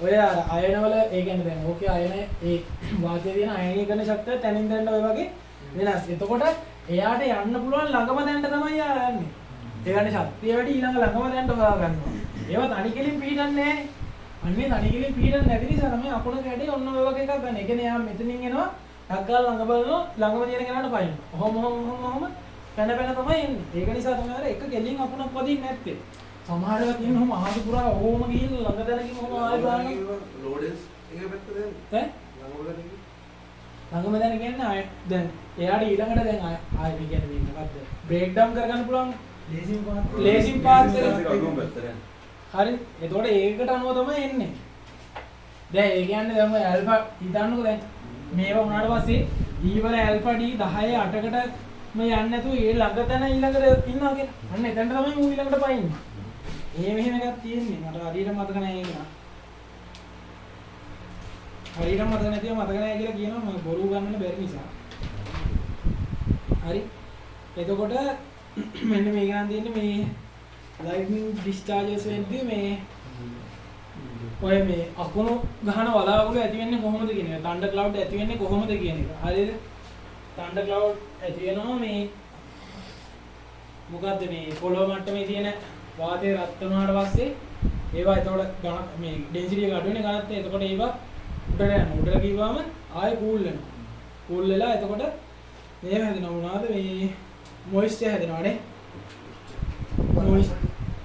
ඔය අයන වල ඒ කියන්නේ දැන් ඕකේ අයන ඒ වාතයේ තියෙන අයනීකරණ ශක්තිය තැනින් තැනට ඔය වගේ වෙනස්. එතකොට එයාට යන්න පුළුවන් ළඟම තැනට තමයි යා යන්නේ. ඒ කියන්නේ ශක්තිය වැඩි ඊළඟ ළඟම තැනට හොයා ගන්නවා. ඒවා තනි කෙලින් පිටින්නේ නැහැ. අන්නේ තනි කෙලින් පිටින්නේ නැති නිසා තමයි අකුණ කැඩේ ඔන්න ඔය වගේ එකක් ගන්න. ඒ කියන්නේ යා මෙතනින් එනවා ඩක්කල් ළඟ බලනවා ළඟම තියෙන කෙනාට පයින්න. ඔහොම පැන තමයි එන්නේ. ඒක නිසා තමයි අර එක කෙලින් අකුණක් වදින්නේ නැත්තේ. සමහර ඒවා තියෙනවා මහාද පුරා ඕම ගිහින් ළඟ දැනකින් ඔහොම ආයෙ බලන්න. ලෝඩස් එක පැත්තට දැන් ඈ? ළඟම දැන කියන්නේ ආයෙ දැන් එයාට ඊළඟට දැන් ආයෙ කියන්නේ මේ මොකද්ද? බ්‍රේක් ඩවුන් කරගන්න පුළුවන්. ලේසින් පාත් එක. හරි. එතකොට ඒකට අනුව තමයි එන්නේ. දැන් ඒ කියන්නේ දැන් ඔය ඇල්ෆා හිතන්නකෝ දැන් මේවා වුණාට පස්සේ ඊවල ඇල්ෆා D 10 8කට මේ යන්නේ නැතුව ඒ ළඟ තැන ඊළඟට ඉන්නවා කියලා. අන්න එතනට තමයි මූ ඊළඟට පයින්නේ. මෙහෙම එකක් තියෙන්නේ. මට හරියට මතක නැහැ ඒක. හරියට මතක නැතිව මතක නැහැ කියලා කියනවා මම බොරු ගන්න බැරි නිසා. හරි. එතකොට මෙන්න මේක නම් තියෙන්නේ මේ ලයිට්නින් ඩිස්චාර්ජස් වෙද්දී මේ ඔය මේ අකුණු ගහන වලාකුළු ඇති වෙන්නේ කොහොමද කියන එක. තණ්ඩර් ක්ලවුඩ් ඇති වෙන්නේ කොහොමද කියන එක. හරිද? තණ්ඩර් ක්ලවුඩ් ඇති වෙනවා මේ මොකද්ද මේ පොළොව මට්ටමේ තියෙන වාතය රත් වුණාට පස්සේ ඒවා එතකොට ඝන මේ ඩෙන්සිටි එක අඩු වෙන ගණන්ත් එතකොට ඒවා උඩට යනවා. උඩට ගිහුවාම ආයෙ කූල් වෙනවා. කූල් වෙලා එතකොට මේව හැදෙනවා මොනවාද මේ මොයිස්චර් හැදෙනවානේ.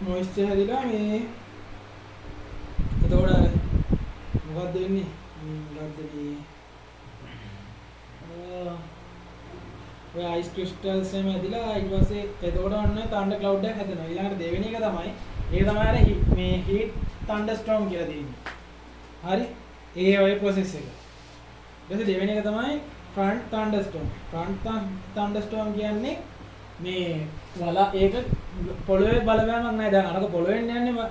මොයිස්චර් හැදිලා මේ එතකොට අර මොකක්ද වෙන්නේ? මොකක්ද මේ ඔය අයිස් ක්‍රිස්ටල්ස් එහෙම ඇදිලා ඊට පස්සේ එතකොට ඔන්න තණ්ඩර් ක්ලවුඩ් එකක් හැදෙනවා. ඊළඟට දෙවෙනි එක තමයි ඒක තමයි අර මේ හීට් තණ්ඩර් ස්ටෝම් කියලා තියෙන්නේ. හරි? ඒ ඔය process එක. ඊට දෙවෙනි එක තමයි ෆ්‍රන්ට් තණ්ඩර් ස්ටෝම්. ෆ්‍රන්ට් තණ්ඩර් ස්ටෝම් කියන්නේ මේ වලා ඒක පොළොවේ බලපෑමක් නැහැ. දැන් අරක පොළොවෙන් යන්නේ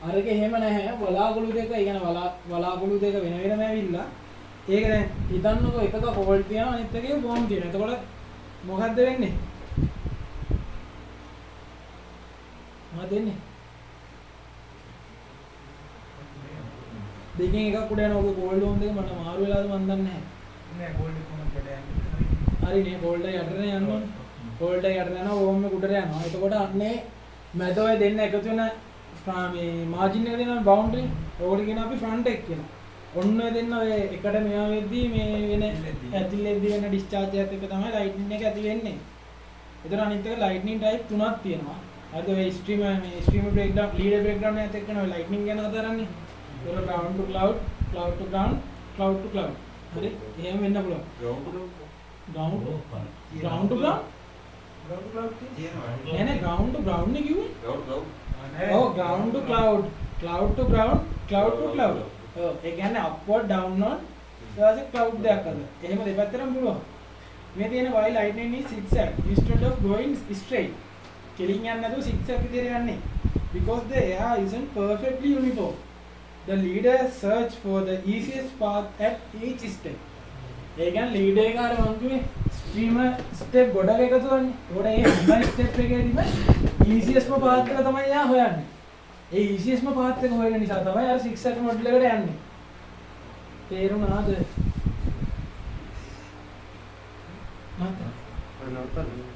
අරක එහෙම නැහැ. වලාකුළු දෙක, ඒ කියන්නේ වලාකුළු දෙක වෙන වෙනම ඇවිල්ලා ඒක දැන් හිතන්නකෝ එකක කෝල්ඩ් තියෙනවා අනිත් එකේ වෝම් තියෙනවා. එතකොට මොකද්ද වෙන්නේ? මොකද වෙන්නේ? දෙකෙන් එකක් උඩ යනවා. ඔක කෝල්ඩ් වෝම් දෙක මට මාරු වෙලාද මන් දන්නේ නැහැ. නෑ ගෝල්ඩ් එක කොහොමද යන්නේ? හරි නේ කෝල්ඩ් එක යටට යන්න ඕනේ. කෝල්ඩ් එක යටට යනවා වෝම් එක උඩට යනවා. එතකොට අන්නේ මැද ඔය දෙන්න එකතු වෙන මේ මාජින් එක දෙනවා බවුන්ඩරි. ඕකට කියන අපි ෆ්‍රන්ට් එක කියනවා. ඔන්න ඔය දෙන්න ඔය එකට මෙයා වෙද්දී මේ වෙන ඇතිලෙද්දී වෙන ඩිස්චාර්ජ් එකත් එක තමයි ලයිට්නින් එක ඇති වෙන්නේ. ඒතර අනිත් එක ලයිට්නින් ටයිප් තුනක් තියෙනවා. හරිද? ඔය stream break down, leader break down එකත් එක්කනේ ඔය ලයිට්නින් ගැන කතා කරන්නේ. ඒතර ground to cloud, cloud to ground, cloud to cloud. හරි? එහෙම වෙන්න පුළුවන්. ground to ground නෑ නෑ ground to ground නේ කිව්වේ. ඔව් ground to cloud, cloud to ground, cloud to cloud. ඔව් ඒ කියන්නේ upward downward ඊට පස්සේ cloud දෙයක් අද. එහෙම දෙපැත්තටම පුළුවන්. මේ තියෙන while lightning is zigzag instead of going straight. කෙලින් යන්නේ නැතුව zigzag විදිහට යන්නේ. Because the air isn't perfectly uniform. The leader search for the easiest path at each step. ඒ කියන්නේ ලීඩර් එක අර මං කිව්වේ ස්ට්‍රීමර් ස්ටෙප් ගොඩක් එකතු කරන්නේ. ඒකට ඒ හැම ස්ටෙප් එකේදීම easiest path එක තමයි යා හොයන්නේ. ඒ easiest path එක හොයන නිසා තමයි අර 6 එක මොඩල් එකට යන්නේ. තේරුණාද? මත නවත්තන්න